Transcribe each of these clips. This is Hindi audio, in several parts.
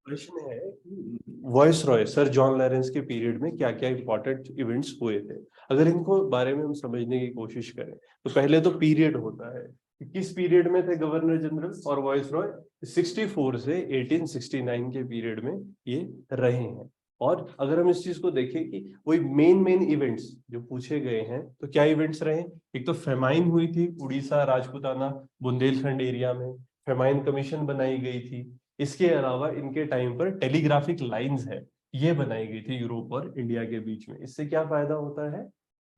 प्रश्न है कि voice Roy sir John Lawrence के पीरियड में क्या क्या इंपॉर्टेंट इवेंट्स हुए थे। अगर इनको बारे में हम समझने की कोशिश करें तो पहले तो पीरियड होता है कि किस पीरियड में थे गवर्नर जनरल और वॉइस रॉय। 64 से 1869 के पीरियड में ये रहे हैं। और अगर हम इस चीज को देखें कि वही मेन इवेंट्स जो पूछे गए हैं तो क्या इवेंट्स रहे। एक तो फेमाइन हुई थी उड़ीसा राजपुताना बुंदेलखंड एरिया में, फेमाइन कमीशन बनाई गई थी। इसके अलावा इनके टाइम पर टेलीग्राफिक लाइंस है, ये बनाई गई थी यूरोप और इंडिया के बीच में। इससे क्या फायदा होता है,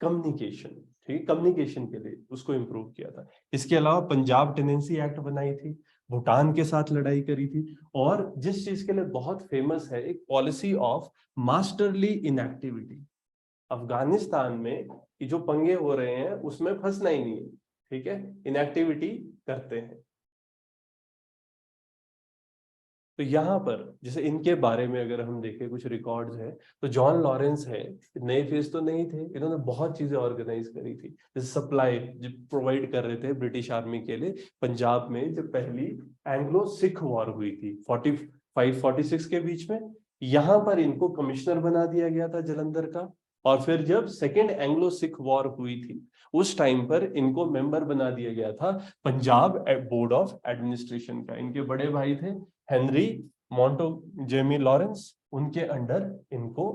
कम्युनिकेशन। ठीक है, कम्युनिकेशन के लिए उसको इंप्रूव किया था। इसके अलावा पंजाब टेनेंसी एक्ट बनाई थी, भूटान के साथ लड़ाई करी थी। और जिस चीज के लिए बहुत फेमस है, एक policy of masterly inactivity. Afghanistan में कि जो पंगे हो रहे हैं उसमें फंसना ही नहीं है, ठीक है, इनएक्टिविटी करते हैं। तो यहाँ पर जैसे इनके बारे में अगर हम देखें कुछ रिकॉर्ड्स हैं, तो जॉन लॉरेंस है, नए फेस तो नहीं थे, इन्होंने बहुत चीजें ऑर्गेनाइज करी थी। जैसे सप्लाई जो प्रोवाइड कर रहे थे ब्रिटिश आर्मी के लिए। पंजाब में जब पहली एंग्लो सिख वॉर हुई थी 45-46 के बीच में, यहाँ पर इनको कमिश्नर बना दिया गया था जलंधर का। और फिर जब सेकेंड एंग्लो सिख वॉर हुई थी उस टाइम पर इनको मेंबर बना दिया गया था पंजाब बोर्ड ऑफ एडमिनिस्ट्रेशन का। इनके बड़े भाई थे हेनरी जेमी लॉरेंस, उनके अंडर इनको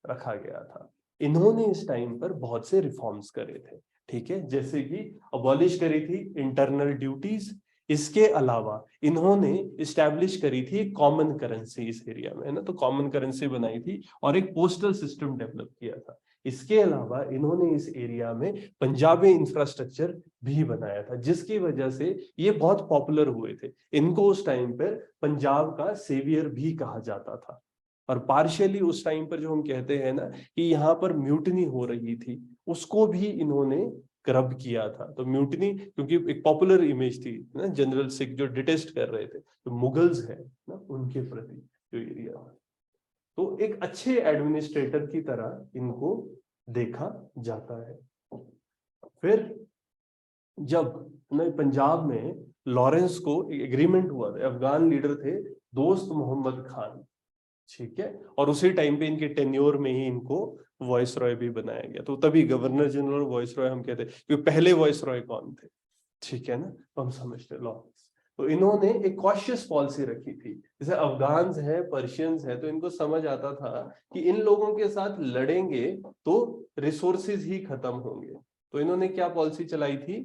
रखा गया था। इन्होंने इस टाइम पर बहुत से रिफॉर्म्स करे थे, ठीक है, जैसे कि अबॉलिश करी थी इंटरनल ड्यूटीज। इसके अलावा इन्होंने इस्टेब्लिश करी थी कॉमन करेंसी इस एरिया में, है ना, तो कॉमन करेंसी बनाई थी और एक पोस्टल सिस्टम डेवलप किया था। इसके अलावा इन्होंने इस एरिया में पंजाबी इंफ्रास्ट्रक्चर भी बनाया था, जिसकी वजह से ये बहुत पॉपुलर हुए थे। इनको उस टाइम पर पंजाब का सेवियर भी कहा जाता था। और पार्शियली उस टाइम पर जो हम कहते हैं ना कि यहाँ पर म्यूटनी हो रही थी, उसको भी इन्होंने करब किया था। तो म्यूटनी क्योंकि एक पॉपुलर इमेज थी ना, जनरल सिख जो डिटेस्ट कर रहे थे तो मुगल्स है ना उनके प्रति जो एरिया था। तो एक अच्छे एडमिनिस्ट्रेटर की तरह इनको देखा जाता है। फिर जब मैं पंजाब में लॉरेंस को एग्रीमेंट हुआ था, अफगान लीडर थे दोस्त मोहम्मद खान, ठीक है, और उसी टाइम पे इनके टेन्योर में ही इनको वॉइस रॉय भी बनाया गया। तो तभी गवर्नर जनरल वॉइस रॉय हम कहते हैं, क्योंकि पहले वॉइस रॉय कौन थे, ठीक है ना, तो हम समझते लॉरेंस। तो इन्होंने एक कॉशियस पॉलिसी रखी थी। जैसे अफगान्स है, पर्शियंस है, तो इनको समझ आता था कि इन लोगों के साथ लड़ेंगे तो रिसोर्सेज ही खत्म होंगे। तो इन्होंने क्या पॉलिसी चलाई थी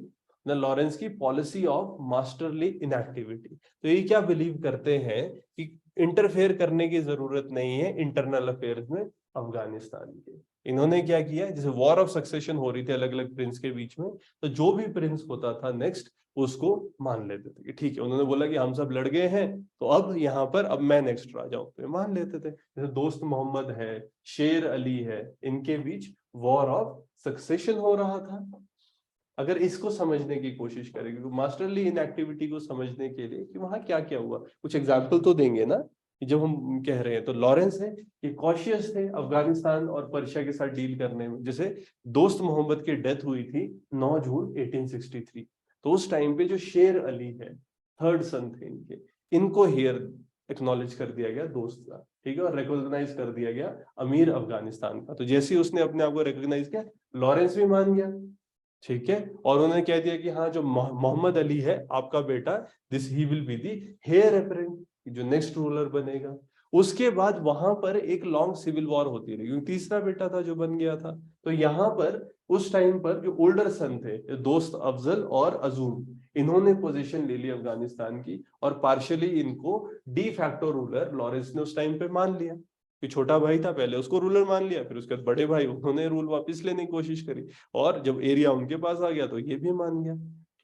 ना, लॉरेंस की पॉलिसी ऑफ मास्टरली इनएक्टिविटी। तो ये क्या बिलीव करते हैं कि इंटरफेयर करने की जरूरत नहीं है इंटरनल अफेयर्स में अफगानिस्तान के। इन्होंने क्या किया, जैसे वॉर ऑफ सक्सेशन हो रही थी अलग अलग प्रिंस के बीच में, तो जो भी प्रिंस होता था नेक्स्ट उसको मान लेते थे कि ठीक है, उन्होंने बोला कि हम सब लड़ गए हैं तो अब यहाँ पर अब मैं नेक्स्ट राजा हूं, तो मान लेते थे। जैसे दोस्त मोहम्मद है, शेर अली है, इनके बीच वॉर ऑफ सक्सेशन हो रहा था। अगर इसको समझने की कोशिश करें, क्योंकि मास्टरली इनएक्टिविटी को समझने के लिए कि वहां क्या क्या हुआ, कुछ एग्जाम्पल तो देंगे ना जब हम कह रहे हैं। तो लॉरेंस है, ये कॉशियस थे अफगानिस्तान और पर्शिया के साथ डील करने में। जैसे दोस्त मोहम्मद की डेथ हुई थी 9 जून 1863, तो उस टाइम पे जो शेर अली है, थर्ड सन थे इनके, इनको हेयर एक्नॉलेज कर दिया गया दोस्त का, ठीक है, और रिकॉग्नाइज कर दिया गया अमीर अफगानिस्तान का। तो जैसे ही उसने अपने आप को रिकॉग्नाइज किया, लॉरेंस भी मान गया, ठीक है, और उन्होंने कह दिया कि हाँ जो मोहम्मद अली है आपका बेटा, this he will be the heir apparent, जो नेक्स्ट रूलर बनेगा। उसके बाद वहां पर एक लॉन्ग सिविल वॉर होती रही क्योंकि तीसरा बेटा था जो बन गया था। तो यहाँ पर उस टाइम पर जो ओल्डर सन थे दोस्त अफजल और अजूम, इन्होंने पोजीशन ले ली अफगानिस्तान की, और पार्शियली इनको डी फैक्टो रूलर लॉरेंस ने उस टाइम पे मान लिया कि छोटा भाई था पहले उसको रूलर मान लिया, फिर उसके बाद बड़े भाई उन्होंने रूल वापस लेने की कोशिश करी, और जब एरिया उनके पास आ गया तो ये भी मान गया,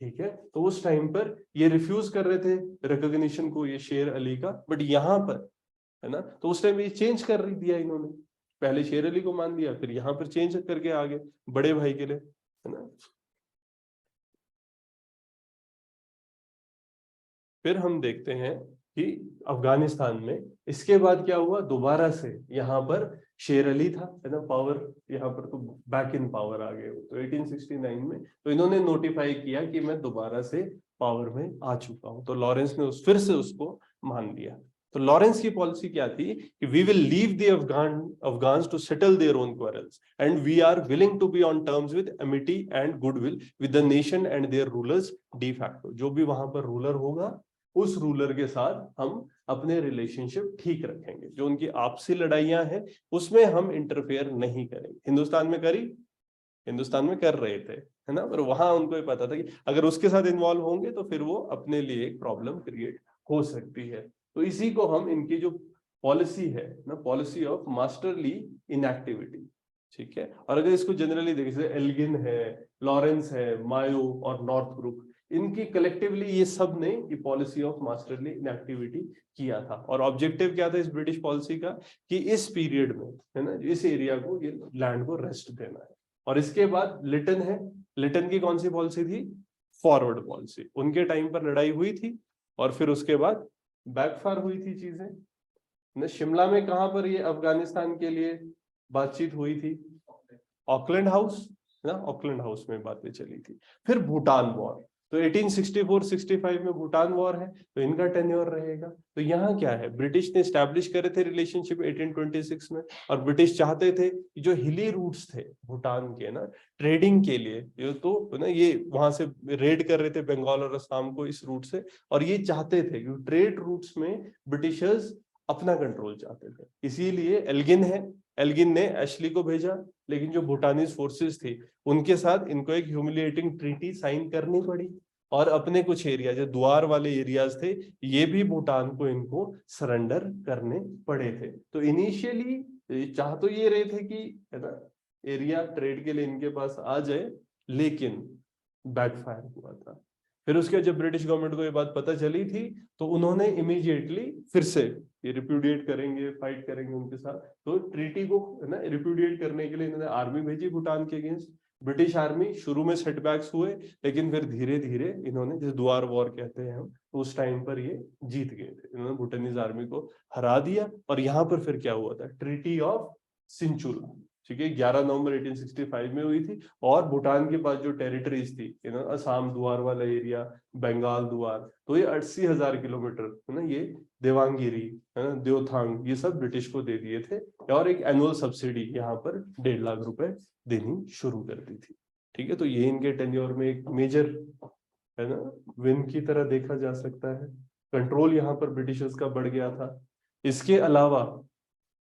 ठीक है। तो उस टाइम पर ये रिफ्यूज कर रहे थे रिकॉग्निशन को, ये शेर अली का, बट यहाँ पर है ना, तो उस टाइम ये चेंज कर दिया इन्होंने, पहले शेर अली को मान दिया फिर यहाँ पर चेंज करके आ गए बड़े भाई के लिए, है ना। फिर हम देखते हैं कि अफगानिस्तान में इसके बाद क्या हुआ, दोबारा से यहाँ पर शेर अली था, है ना, पावर यहाँ पर तो बैक इन पावर आ गए। तो 1869 में तो इन्होंने नोटिफाई किया कि मैं दोबारा से पावर में आ चुका हूं, तो लॉरेंस ने फिर से उसको मान लिया। तो लॉरेंस की पॉलिसी क्या थी कि we will leave the Afghans to settle their own quarrels and we are willing to be on terms with amity and goodwill with the nation and their rulers de facto. जो भी वहां पर रूलर होगा उस रूलर के साथ हम अपने रिलेशनशिप ठीक रखेंगे, जो उनकी आपसी लड़ाइयां हैं उसमें हम इंटरफेयर नहीं करेंगे। हिंदुस्तान में करी, हिंदुस्तान में कर रहे थे, है ना, पर वहां उनको ये पता था कि अगर उसके साथ इन्वॉल्व होंगे तो फिर वो अपने लिए एक प्रॉब्लम क्रिएट हो सकती है। तो इसी को हम इनकी जो पॉलिसी है ना, पॉलिसी ऑफ मास्टरली इनएक्टिविटी, ठीक है। और अगर इसको जनरली देखें, जैसे एल्गिन है, लॉरेंस है, मायो और नॉर्थब्रुक, इनकी कलेक्टिवली ये सब ने ये पॉलिसी ऑफ मास्टरली इनएक्टिविटी किया था। और ऑब्जेक्टिव क्या था इस ब्रिटिश पॉलिसी का कि इस पीरियड में, है ना, इस एरिया को, ये लैंड को रेस्ट देना है। और इसके बाद लिटन है, लिटन की कौन सी पॉलिसी थी? Forward policy. उनके टाइम पर लड़ाई हुई थी और फिर उसके बाद बैकफायर हुई थी चीजें ना। शिमला में कहां पर ये अफगानिस्तान के लिए बातचीत हुई थी? ऑकलैंड हाउस ना, ऑकलैंड हाउस में बातें चली थी। फिर भूटान वॉर, तो 1864-65 में भूटान वॉर है, तो इनका टेन्योर रहेगा। तो यहाँ क्या है, ब्रिटिश ने स्टैब्लिश करे थे रिलेशनशिप 1826 में, और ब्रिटिश चाहते थे कि जो हिली रूट्स थे भूटान के ना, ट्रेडिंग के लिए, ये तो ना ये वहां से रेड कर रहे थे बंगाल और असम को इस रूट से, और ये चाहते थे कि ट्रेड रूट्स में ब्रिटिशर्स अपना कंट्रोल चाहते थे। इसीलिए एल्गिन है, एल्गिन ने एशली को भेजा, लेकिन जो भूटानीज फोर्सेस थी उनके साथ इनको एक ह्यूमिलिएटिंग ट्रीटी साइन करनी पड़ी, और अपने कुछ एरिया जो द्वार वाले एरियाज थे ये भी भूटान को इनको सरेंडर करने पड़े थे। तो इनिशियली चाह तो ये रहे थे कि, है ना, एरिया ट्रेड के लिए इनके पास आ जाए, लेकिन बैकफायर हुआ था। फिर उसके जब ब्रिटिश गवर्नमेंट को ये बात पता चली थी तो उन्होंने इमीडिएटली फिर से ये रिप्यूडिएट करेंगे, फाइट करेंगे उनके साथ। तो ट्रीटी को, है ना, रिप्यूडिएट करने के लिए इन्होंने आर्मी भेजी भूटान के अगेंस्ट। ब्रिटिश आर्मी शुरू में सेटबैक्स हुए, लेकिन फिर धीरे धीरे इन्होंने, जिस द्वार वॉर कहते हैं हम, तो उस टाइम पर ये जीत गए थे, इन्होंने भूटानीज आर्मी को हरा दिया। और यहाँ पर फिर क्या हुआ था, ट्रीटी ऑफ सिंचुला, ठीक है, 11 नवंबर 1865 में हुई थी। और भूटान के पास जो टेरिटरीज थी, असम दुआर वाला एरिया, बंगाल दुआर, तो ये 80,000 किलोमीटर, है ना, ये देवांगिरी, है ना, देवथांग, ये सब ब्रिटिश को दे दिए थे। और एक एनुअल सब्सिडी यहाँ पर 1.5 लाख रुपए देनी शुरू कर दी थी, ठीक है। तो ये इनके टेन्योर में एक मेजर, है ना, विन की तरह देखा जा सकता है। कंट्रोल यहाँ पर ब्रिटिशर्स का बढ़ गया था। इसके अलावा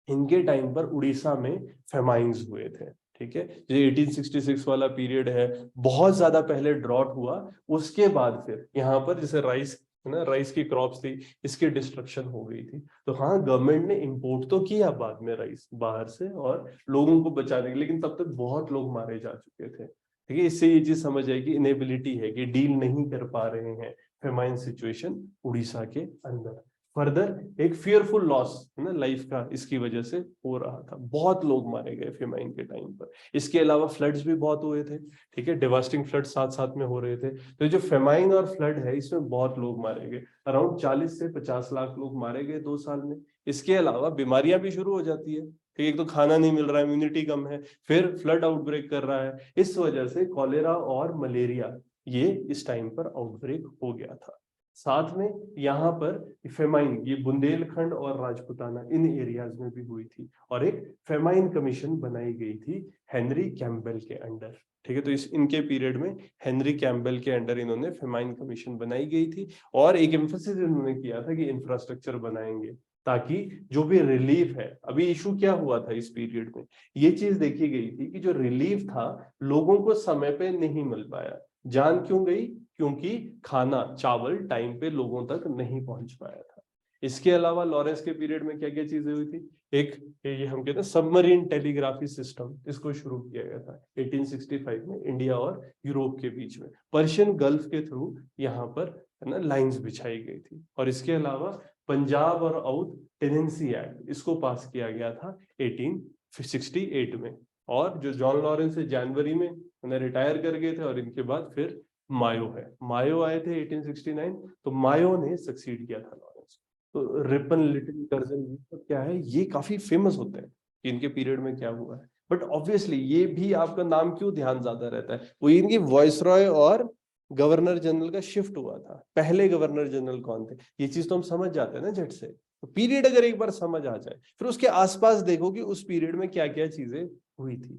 इनके टाइम पर उड़ीसा में फेमाइन्स हुए थे, ठीक है। जो 1866 वाला पीरियड है, बहुत ज्यादा पहले ड्रॉट हुआ, उसके बाद फिर यहाँ पर जैसे राइस, है ना, राइस की क्रॉप्स थी, इसकी डिस्ट्रक्शन हो गई थी। तो हाँ, गवर्नमेंट ने इंपोर्ट तो किया बाद में राइस बाहर से और लोगों को बचाने के, लेकिन तब तक बहुत लोग मारे जा चुके थे, ठीक है। इससे ये चीज समझ आई कि इनेबिलिटी है, कि डील नहीं कर पा रहे हैं फेमाइन सिचुएशन उड़ीसा के अंदर। फर्दर एक फियरफुल लॉस, है ना, लाइफ का इसकी वजह से हो रहा था, बहुत लोग मारे गए फेमाइन के टाइम पर। इसके अलावा फ्लड्स भी बहुत हुए थे, ठीक है, डिवास्टिंग फ्लड साथ साथ में हो रहे थे। तो जो फेमाइन और फ्लड है इसमें बहुत लोग मारे गए, अराउंड 40 से 50 लाख लोग मारे गए 2 साल में। इसके अलावा बीमारियां भी शुरू हो जाती है, ठीक है, एक तो खाना नहीं मिल रहा है, इम्यूनिटी कम है, फिर फ्लड आउटब्रेक कर रहा है, इस वजह से कॉलेरा और मलेरिया ये इस टाइम पर आउटब्रेक हो गया था। साथ में यहाँ पर फेमाइन, ये बुंदेलखंड और राजपुताना इन एरियाज में भी हुई थी, और एक फेमाइन कमीशन बनाई गई थी हेनरी कैम्पबेल के अंडर, ठीक है। तो इस इनके पीरियड में हेनरी कैम्पबेल के अंडर इन्होंने फेमाइन कमीशन बनाई गई थी, और एक एम्फेसिस इन्होंने किया था कि इंफ्रास्ट्रक्चर बनाएंगे ताकि जो भी रिलीफ है। अभी इशू क्या हुआ था इस पीरियड में, ये चीज देखी गई थी कि जो रिलीफ था लोगों को समय पे नहीं मिल पाया। जान क्यों गई? क्योंकि खाना, चावल टाइम पे लोगों तक नहीं पहुंच पाया था। इसके अलावा लॉरेंस के पीरियड में क्या क्या चीजें हुई थी, एक ये हम कहते हैं सबमरीन टेलीग्राफी सिस्टम, इसको शुरू किया गया था 1865 में इंडिया और यूरोप के बीच में, पर्शियन गल्फ के थ्रू यहाँ पर, है ना, लाइंस बिछाई गई थी। और इसके अलावा पंजाब और अवध टेनेंसी एक्ट, इसको पास किया गया था 1868 में। और जो जॉन लॉरेंस जनवरी में उन्हें रिटायर कर गए थे, और इनके बाद फिर मायो है, मायो आए थे 1869, तो मायो ने सक्सीड किया था लॉरेंस। तो रिपन, लिटिल, कर्जन, ये सब क्या है, ये काफी फेमस होते हैं कि इनके पीरियड में क्या हुआ है। बट ऑब्वियसली ये भी आपका नाम क्यों ध्यान ज्यादा रहता है, वो इनकी वॉइसरॉय और गवर्नर जनरल का शिफ्ट हुआ था। पहले गवर्नर जनरल कौन थे, ये चीज तो हम समझ जाते हैं ना झट से, तो पीरियड अगर एक बार समझ आ जाए, फिर उसके आसपास देखो कि उस पीरियड में क्या क्या चीजें हुई थी,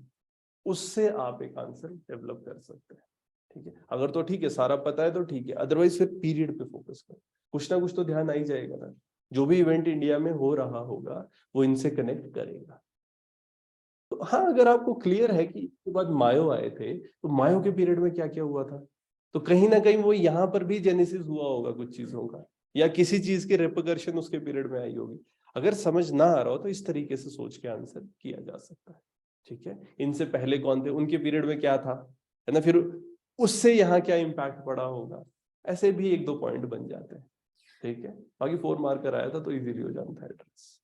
उससे आप एक आंसर डेवलप कर सकते हैं। ठीक है, अगर तो ठीक है सारा पता है तो ठीक है, अदरवाइज फिर पीरियड पे फोकस करो, कुछ ना कुछ तो ध्यान आ ही जाएगा ना। जो भी इवेंट इंडिया में हो रहा होगा वो इनसे कनेक्ट करेगा। तो हाँ, अगर आपको क्लियर है कि इसके बाद मायो आए थे, तो मायो के पीरियड में क्या क्या हुआ था, तो कहीं ना कहीं वो यहाँ पर भी जेनेसिस हुआ होगा कुछ चीजों का, या किसी चीज की रेपरकशन उसके पीरियड में आई होगी। अगर समझ ना आ रहा हो तो इस तरीके से सोच के आंसर किया जा सकता है। ठीक है, इनसे पहले कौन थे, उनके पीरियड में क्या था, है ना, फिर उससे यहाँ क्या इम्पैक्ट पड़ा होगा, ऐसे भी एक दो पॉइंट बन जाते हैं। ठीक है, बाकी 4 मार्कर आया था तो इजीली हो जाता है एड्रेस।